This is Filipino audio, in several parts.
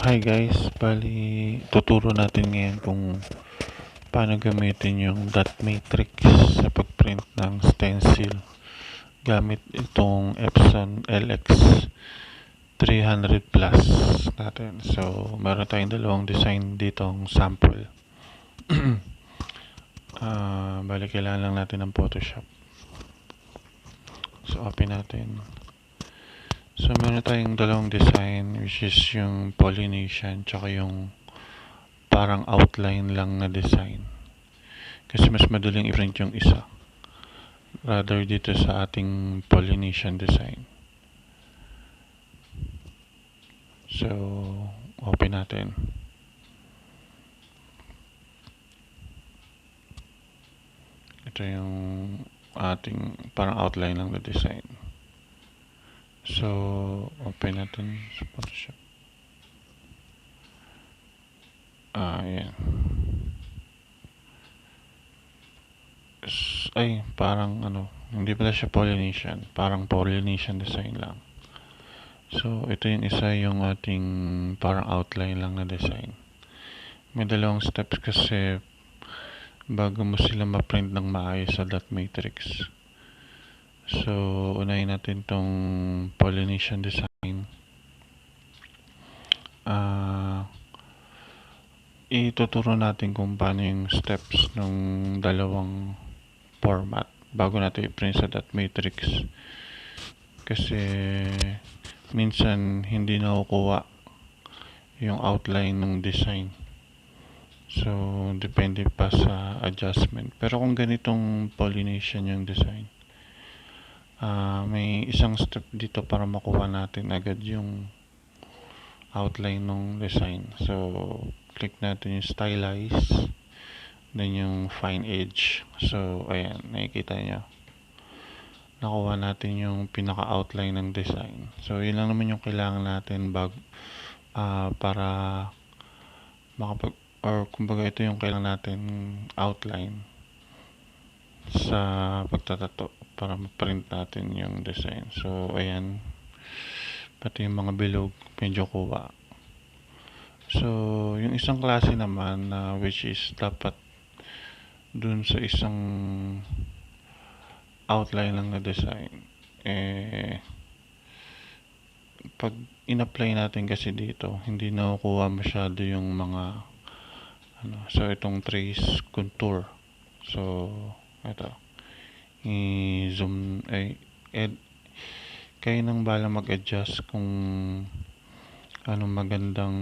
Hi guys, bali tuturo natin ngayon kung paano gamitin yung dot matrix sa pagprint ng stencil gamit itong Epson LX 300 plus natin. So, meron tayong dalawang design ditong sample. Bali kailangan lang natin ng Photoshop. So, open natin. So, meron tayong dalawang design which is yung Polynesian tsaka yung parang outline lang na design. Kasi mas madaling i-print yung isa rather dito sa ating Polynesian design. So, open natin. Ito yung ating parang outline lang na design. So, open natin sa Photoshop. Ayan. Ay, parang hindi pala siya Polynesian. Parang Polynesian design lang. So, ito yung isa yung ating parang outline lang na design. May dalawang steps kasi bago mo sila ma-print ng maayos sa dot matrix. So, unahin natin tong Polynesian design. Ituturo natin kung paano yung steps ng dalawang format bago natin i-print sa dot matrix. Kasi minsan hindi nakukuha yung outline ng design. So, depende pa sa adjustment. Pero kung ganitong Polynesian yung design, may isang step dito para makuha natin agad yung outline ng design. So, click natin yung stylize, then yung fine edge. So, ayan, nakikita nyo. Nakuha natin yung pinaka-outline ng design. So, yun lang naman yung kailangan natin para kumbaga ito yung kailangan natin outline sa pagtatato para ma-print natin yung design. So, ayan. Pati yung mga bilog medyo kuha. So, yung isang klase naman which is dapat dun sa isang outline lang na design, pag in-apply natin kasi dito, hindi nakukuha masyado yung mga so itong trace contour. So, ito. I-zoom, kayo nang bala mag-adjust kung anong magandang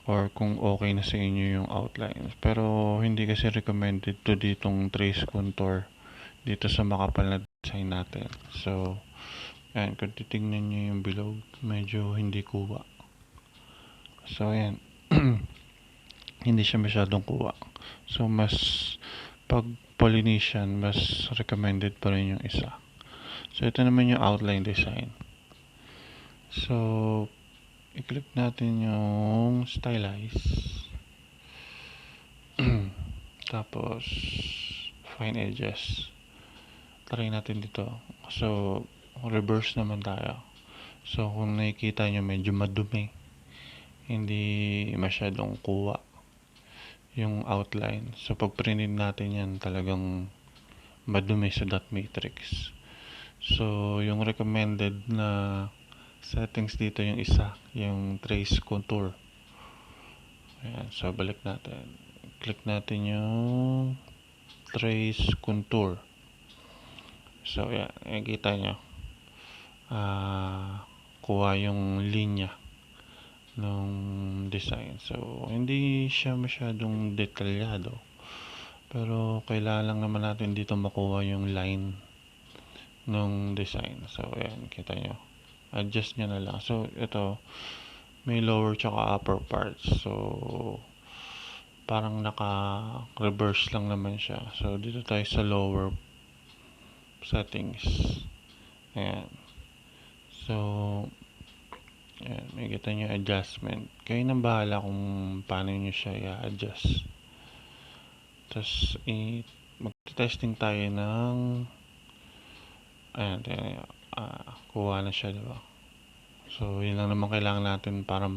or kung okay na sa inyo yung outlines. Pero hindi kasi recommended to ditong trace contour dito sa makapal na design natin. So, ayan, kung titignan nyo yung bilog, medyo hindi kuha. So, ayan. Hindi siya masyadong kuha. So, pag Polynesian, mas recommended pa rin yung isa. So, ito naman yung outline design. So, i-click natin yung stylize. Tapos, fine edges. Try natin dito. So, reverse naman tayo. So, kung nakikita nyo medyo madumi, hindi masyadong kuha yung outline. So, pag printed natin yan, talagang madumi sa dot matrix. So, yung recommended na settings dito yung isa, yung trace contour. Ayan, so balik natin. Click natin yung trace contour. So, ayan, nakikita nyo. Kuha yung linya ng design. So, hindi siya masyadong detalyado. Pero, kailangan lang naman natin dito makuha yung line ng design. So, ayan, kita nyo. Adjust nyo na lang. So, ito, may lower tsaka upper parts. So, parang naka-reverse lang naman siya. So, dito tayo sa lower settings. Ayan. So, ayan, may kita nyo adjustment. Kayo nang bahala kung paano nyo siya i-adjust. Tapos, mag-testing tayo ng ayan, kuha na siya, diba? So, yun lang naman kailangan natin para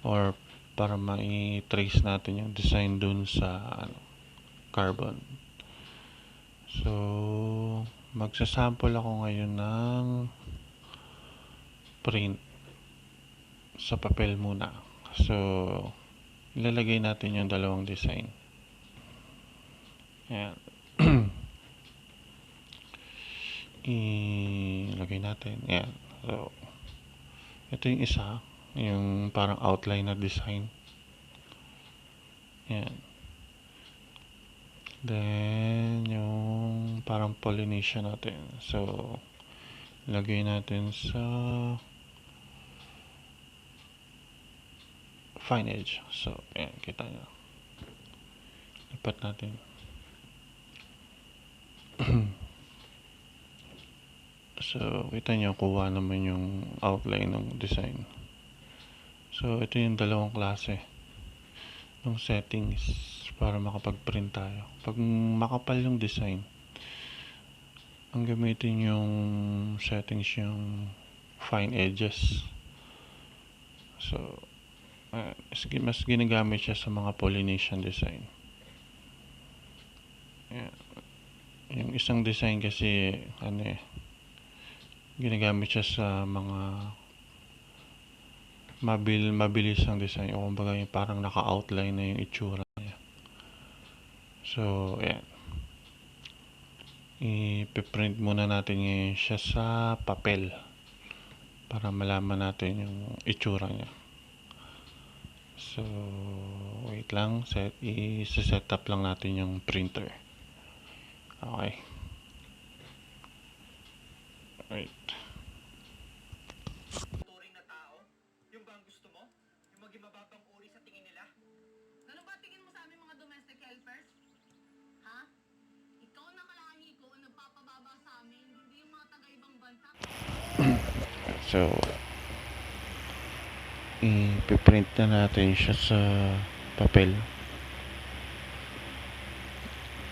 or para ma-trace natin yung design dun sa carbon. So, magsasample ako ngayon ng print sa papel muna. So, ilalagay natin yung dalawang design. Ayan. Ilagay natin. Ayan. So, ito yung isa. Yung parang outline na design. Ayan. Then, yung parang pollination natin. So, lagay natin sa fine edge. So, ayan, kita nyo. Lipat natin. So, kita nyo, kuha naman yung outline ng design. So, ito yung dalawang klase ng settings para makapag-print tayo. Pag makapal yung design, ang gamitin yung settings yung fine edges. So, mas ginagamit siya sa mga pollination design. Ayan. Yung isang design kasi ginagamit siya sa mga mabilis ang design o kumbaga yung parang naka-outline na yung itsura niya. So, ayan. I-print muna natin ngayon siya sa papel para malaman natin yung itsura niya. So, wait lang. I-set up lang natin yung printer. Okay. Wait. Turing na tao? Yung ba ang gusto mo? Yung maging mababang uri sa tingin nila? Ano ba tingin mo sa aming mga domestic helpers? Ha? Ikaw na kalahi ko ang nagpapababa sa amin, hindi yung mga taga-ibang bansa. So, i-print na natin siya sa papel.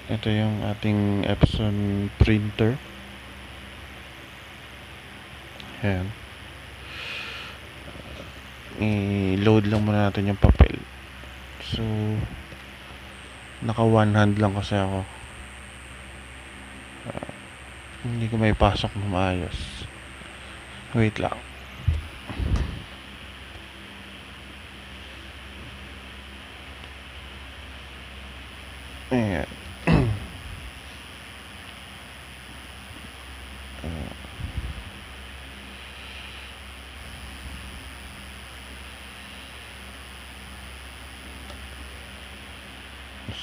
Ito yung ating Epson printer. Ayan. I-load lang muna natin yung papel. So, naka one hand lang kasi ako. Hindi ko may pasok na maayos. Wait lang. Ayan.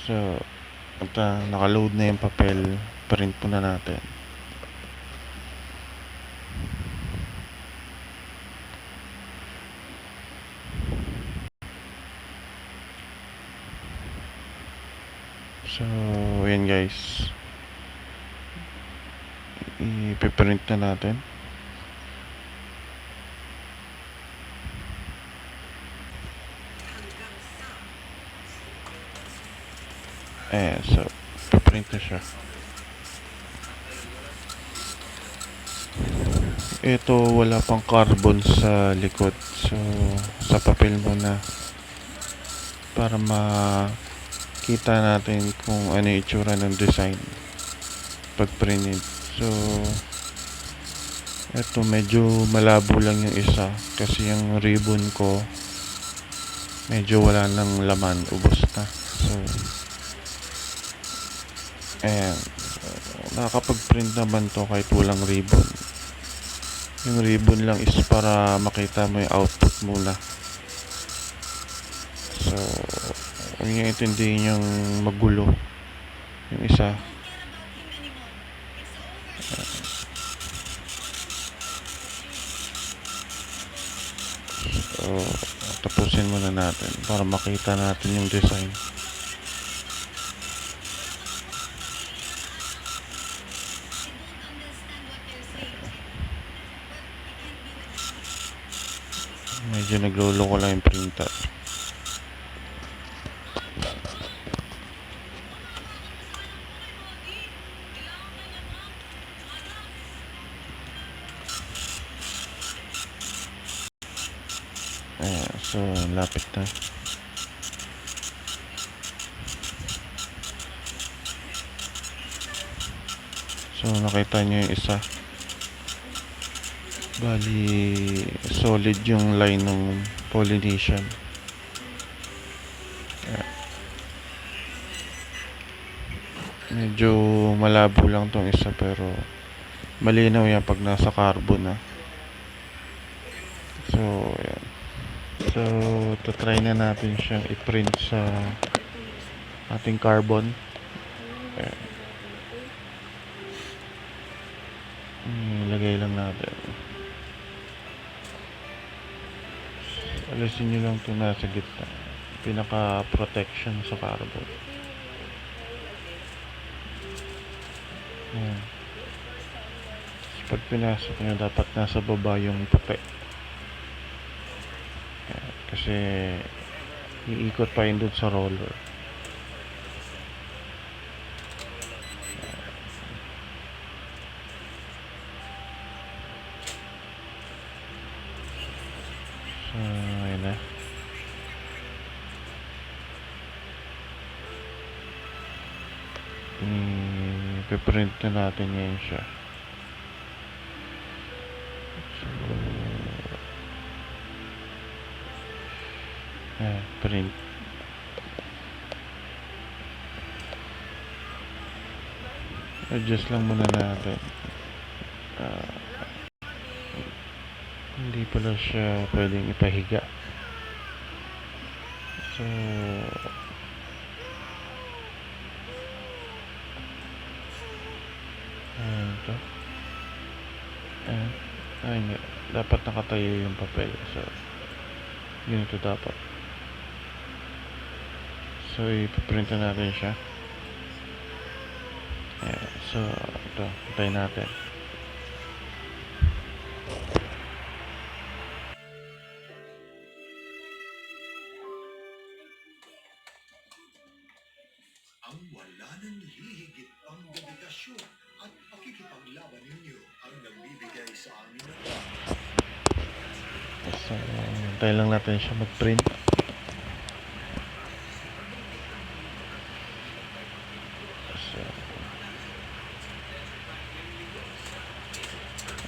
So, naka-load na yung papel. Print muna natin. So, ayan guys. I-print na natin. Ayan, so, print na siya. Ito, wala pang carbon sa likod. So, sa papel muna. Para makita natin kung ano yung itsura ng design pag printed. So, ito medyo malabo lang yung isa kasi yung ribbon ko medyo wala nang laman, ubos na. So, ayan, nakakapag-print naman to kahit walang ribbon. Yung ribbon lang is para makita mo yung output muna. So, huwag nyo intindihin yung magulo yung isa. So, tapusin muna natin para makita natin yung design. Medyo nagluloko lang yung printer. Ayan, so lapit na. So nakita nyo yung isa. Bali solid yung line ng pollination. Ayan. Medyo malabo lang tong isa pero malinaw yan pag nasa carbon na. So ayan. So try na natin siyang i-print sa ating carbon. Ayan. Ilagay lang natin. Alisin nyo lang ito nasa gitna. Pinaka protection sa carbon. Ayan. Pag pinasok nyo, dapat nasa baba yung puti. Ayan. Kasi iikot pa yun dun sa roller. So, ayan na. Ipiprint na natin ngayon siya. So, ayan, print. Adjust lang muna natin. Hindi pala siya pwedeng ipahiga. So, ayan ito. Ayan. Ayan. Dapat nakatayo yung papel. So, ganito dapat. So, ipiprint na natin siya. Ayan. So, ito. Hintayin natin. Ang wala nang hihigit ang dedikasyon at pakikipaglaban ninyo ang nagbibigay sa amin ng So, hintayin lang natin siya mag-print. So,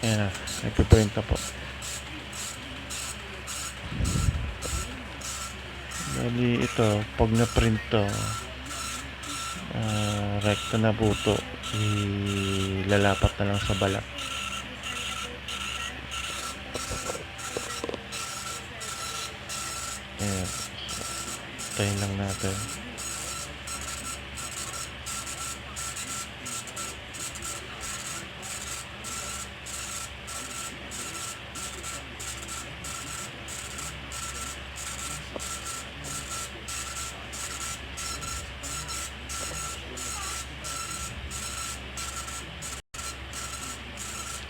ayan na. Nagpiprint na po. Bali ito, pag na-print to, rekta na po ito. Ilalapat na lang sa balat. Ayan. Tayin lang natin.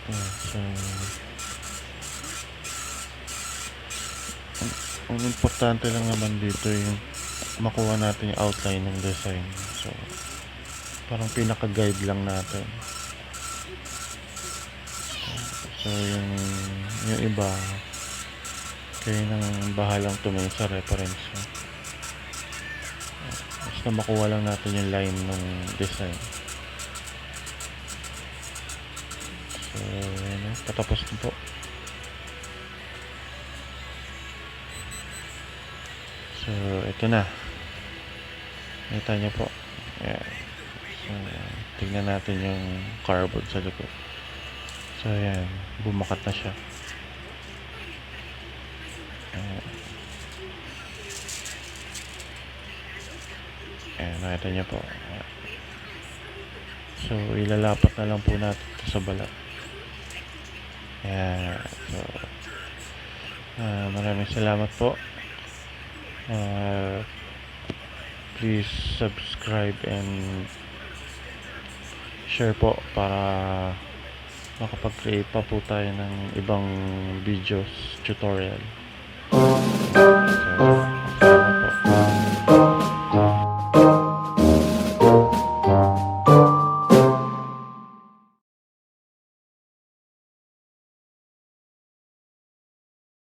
Ayan, so ang importante lang naman dito yung makuha natin yung outline ng design. So parang pinaka-guide lang natin. So yung iba kayo nang bahalang tumingin sa reference. Basta makuha lang natin yung line ng design. So patapos na po. So ito na. Nakita nyo po. Ayan. So tingnan natin yung carbon sa likod. So ayan, bumakat na siya. Ayan, nakita niyo po. Ayan. So ilalapat na lang po natin ito sa balat. Ayan. So maraming salamat po. Please subscribe and share po para makapag-create pa po tayo ng ibang videos tutorial.